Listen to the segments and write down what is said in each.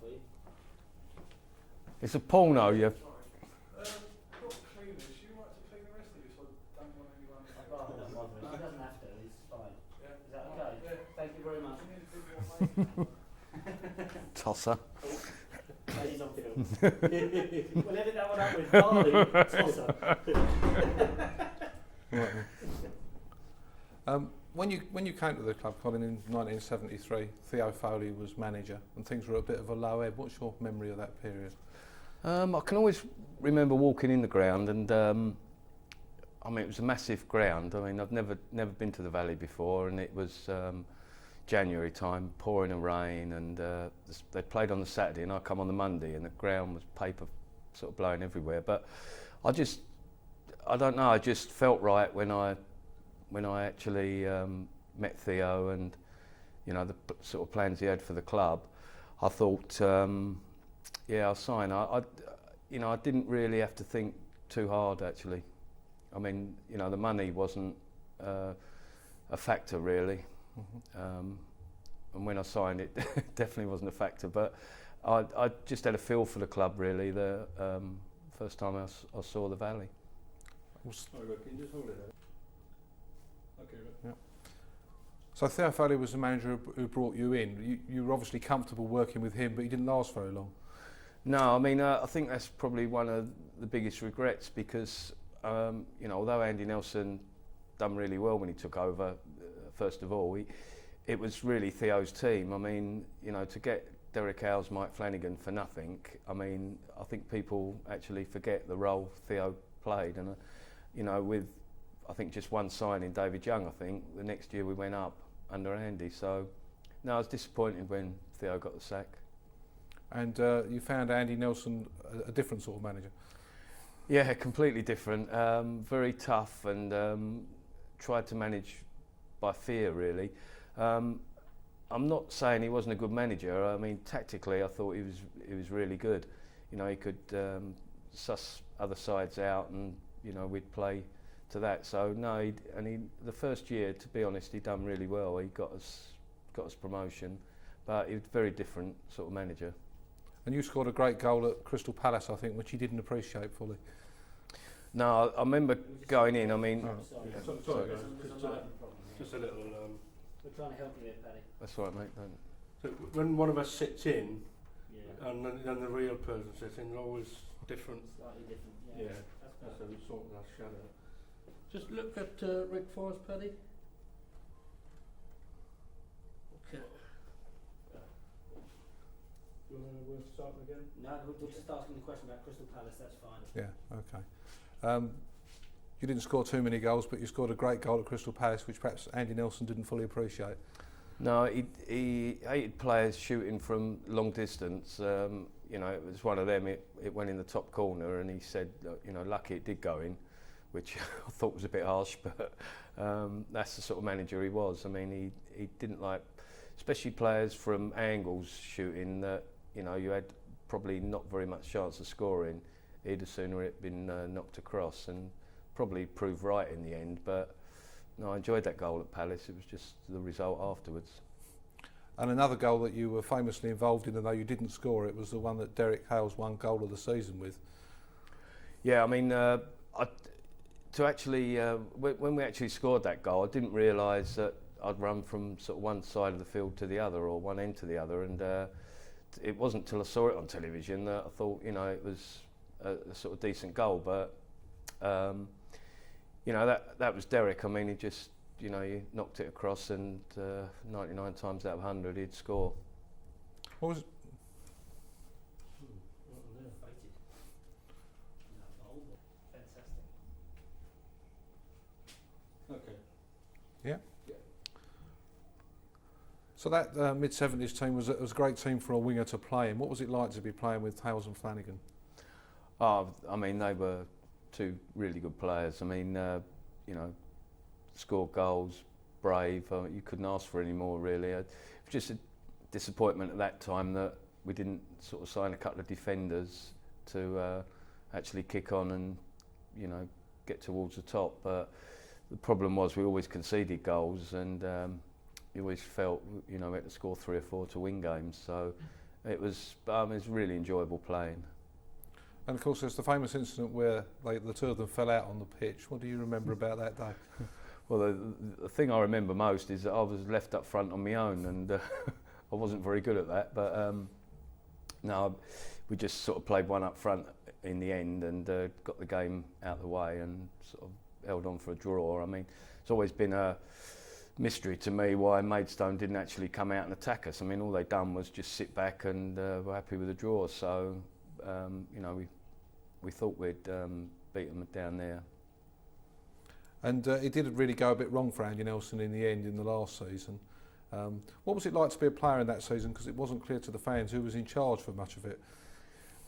for you. It's a porno, yeah. I've got cleaners. You like to clean the rest of this? I don't want anyone. I'd rather not bother him. He doesn't have to. It's fine. Yeah. Is that okay? Yeah. Thank you very much. Tosser. Paddy's on film. We'll edit that one up with Paddy, tosser. When you came to the club, Colin, in 1973, Theo Foley was manager, and things were a bit of a low ebb. What's your memory of that period? I can always remember walking in the ground, and I mean, it was a massive ground. I mean, I've never been to the Valley before, and it was January time, pouring a rain, and they played on the Saturday, and I come on the Monday, and the ground was paper sort of blowing everywhere. But I don't know, I just felt right when I actually met Theo, and you know, the sort of plans he had for the club. I thought, yeah, I'll sign. I didn't really have to think too hard, actually. I mean, you know, the money wasn't a factor really. Mm-hmm. And when I signed it, definitely wasn't a factor. But I just had a feel for the club really. The first time I saw the Valley. Sorry, can you just hold it there? Okay. Yeah. So Theo Foley was the manager who brought you in. You were obviously comfortable working with him, but he didn't last very long. No, I mean, I think that's probably one of the biggest regrets because, you know, although Andy Nelson done really well when he took over, first of all, it was really Theo's team. I mean, you know, to get Derek Howes, Mike Flanagan for nothing, I mean, I think people actually forget the role Theo played. And, you know, with, I think, just one signing, David Young, I think, the next year we went up under Andy. So, no, I was disappointed when Theo got the sack. And you found Andy Nelson a different sort of manager? Yeah, completely different. Very tough and tried to manage by fear, really. I'm not saying he wasn't a good manager. I mean, tactically, I thought he was really good. You know, he could suss other sides out, and you know, we'd play to that. So no, the first year, to be honest, he done really well. He got us promotion, but he was a very different sort of manager. And you scored a great goal at Crystal Palace, I think, which he didn't appreciate fully. No, I remember going in. I mean, Sorry, guys. Just a little. We're trying to help you here, Paddy. That's all right, mate. Don't. So when one of us sits in, Yeah. and then the real person sits in, they're always different. Slightly different. Yeah. That's That's better. a sort of that shadow. Just look at Rick Forrest, Paddy. Okay. Do you want to start again? No, we're just asking the question about Crystal Palace. That's fine. Yeah, okay. You didn't score too many goals, but you scored a great goal at Crystal Palace, which perhaps Andy Nelson didn't fully appreciate. No, he hated players shooting from long distance. You know, it was one of them. It went in the top corner, and he said, you know, lucky it did go in, which I thought was a bit harsh, but that's the sort of manager he was. I mean, he didn't like, especially players from angles shooting that, you know, you had probably not very much chance of scoring. He'd have sooner it been knocked across, and probably proved right in the end. But no, I enjoyed that goal at Palace. It was just the result afterwards. And another goal that you were famously involved in, although you didn't score it, was the one that Derek Howes won goal of the season with. Yeah, I mean, when we actually scored that goal, I didn't realise that I'd run from sort of one side of the field to the other, or one end to the other, and it wasn't till I saw it on television that I thought, you know, it was a sort of decent goal. But you know, that was Derek. I mean, he just, you know, he knocked it across, and 99 times out of 100 he'd score. What was it? Fantastic. Okay. Yeah. So that mid-70s team was a great team for a winger to play in. What was it like to be playing with Howes and Flanagan? Oh, I mean, they were two really good players. I mean, you know, scored goals, brave. You couldn't ask for any more, really. It was just a disappointment at that time that we didn't sort of sign a couple of defenders to actually kick on and, you know, get towards the top. But the problem was we always conceded goals, and you always felt, you know, we had to score 3 or 4 to win games. So it was really enjoyable playing. And of course, there's the famous incident where the two of them fell out on the pitch. What do you remember about that day? Well, the thing I remember most is that I was left up front on my own, and I wasn't very good at that. But no, we just sort of played one up front in the end, and got the game out of the way, and sort of held on for a draw. I mean, it's always been a mystery to me why Maidstone didn't actually come out and attack us. I mean, all they'd done was just sit back and were happy with the draw. So, you know, we thought we'd beat them down there. And it did really go a bit wrong for Andy Nelson in the end in the last season. What was it like to be a player in that season? Because it wasn't clear to the fans who was in charge for much of it.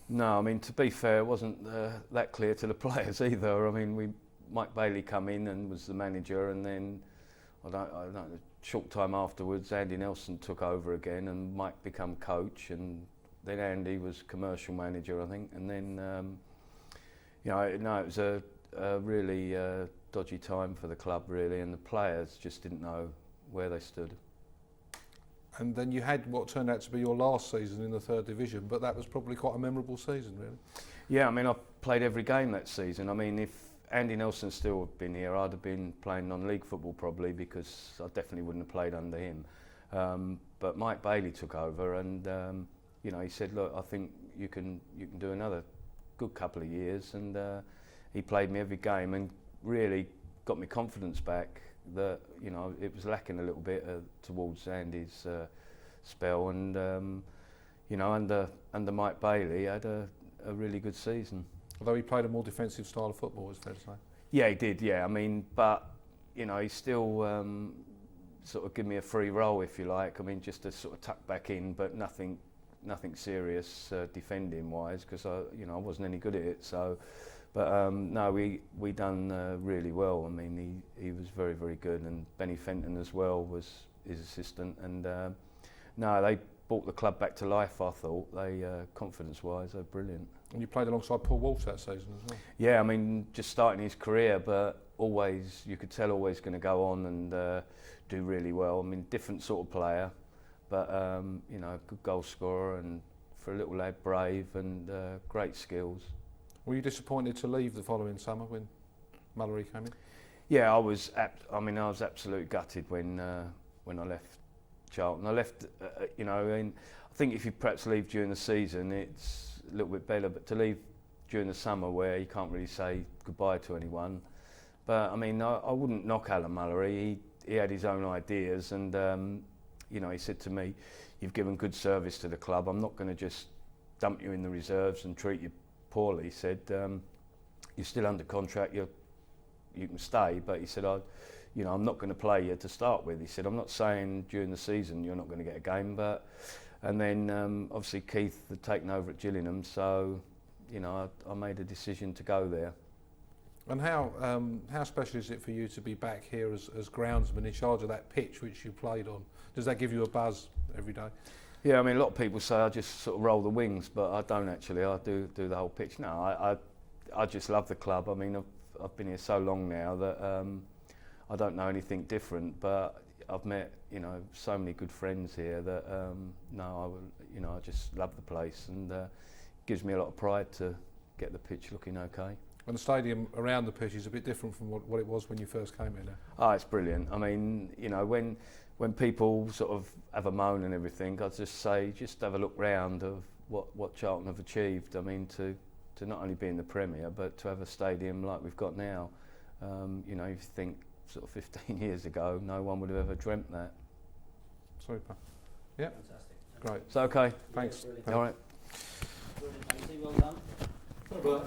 No, I mean, to be fair, it wasn't that clear to the players either. I mean, Mike Bailey come in and was the manager, and then I don't know, a short time afterwards, Andy Nelson took over again, and Mike became coach, and then Andy was commercial manager, I think, and then you know, no, it was a really dodgy time for the club, really, and the players just didn't know where they stood. And then you had what turned out to be your last season in the third division, but that was probably quite a memorable season, really. Yeah, I mean, I played every game that season. I mean, if Andy Nelson still had been here, I'd have been playing non-league football probably, because I definitely wouldn't have played under him. But Mike Bailey took over, and you know, he said, "Look, I think you can do another good couple of years," and he played me every game and really got me confidence back. That, you know, it was lacking a little bit towards Andy's spell, and you know, under Mike Bailey, he had a really good season. Although he played a more defensive style of football, it's fair to say. Yeah, he did. Yeah, I mean, but you know, he still sort of give me a free roll, if you like. I mean, just to sort of tuck back in, but nothing serious defending wise, because I wasn't any good at it. So. But no, we done really well. I mean, he was very, very good, and Benny Fenton as well was his assistant. And no, they brought the club back to life. I thought they, confidence-wise, they're brilliant. And you played alongside Paul Walsh that season as well. Yeah, I mean, just starting his career, but always you could tell always going to go on and do really well. I mean, different sort of player, but you know, good goal scorer, and for a little lad, brave and great skills. Were you disappointed to leave the following summer when Mallory came in? Yeah, I was absolutely gutted when I left Charlton. I left, you know, and I think if you perhaps leave during the season, it's a little bit better. But to leave during the summer, where you can't really say goodbye to anyone. But I mean, I wouldn't knock Alan Mallory. He had his own ideas, and you know, he said to me, "You've given good service to the club. I'm not going to just dump you in the reserves and treat you poorly." He said, "You're still under contract. You can stay." But he said, I'm not going to play you to start with." He said, "I'm not saying during the season you're not going to get a game, but..." And then obviously Keith had taken over at Gillingham, so you know, I made a decision to go there. And how special is it for you to be back here as groundsman in charge of that pitch which you played on? Does that give you a buzz every day? Yeah, I mean, a lot of people say I just sort of roll the wings, but I don't actually. I do the whole pitch. No, I just love the club. I mean, I've been here so long now that I don't know anything different. But I've met, you know, so many good friends here that I just love the place, and it gives me a lot of pride to get the pitch looking okay. And the stadium around the pitch is a bit different from what it was when you first came in there. Oh, it's brilliant. I mean, you know, when people sort of have a moan and everything, I just say, just have a look round of what Charlton have achieved. I mean, to not only be in the Premier, but to have a stadium like we've got now. You know, if you think sort of 15 years ago, no one would have ever dreamt that. Super. Yeah. Fantastic. Great. So, okay. Thanks. Yeah, All right. brilliant. Well done. Well,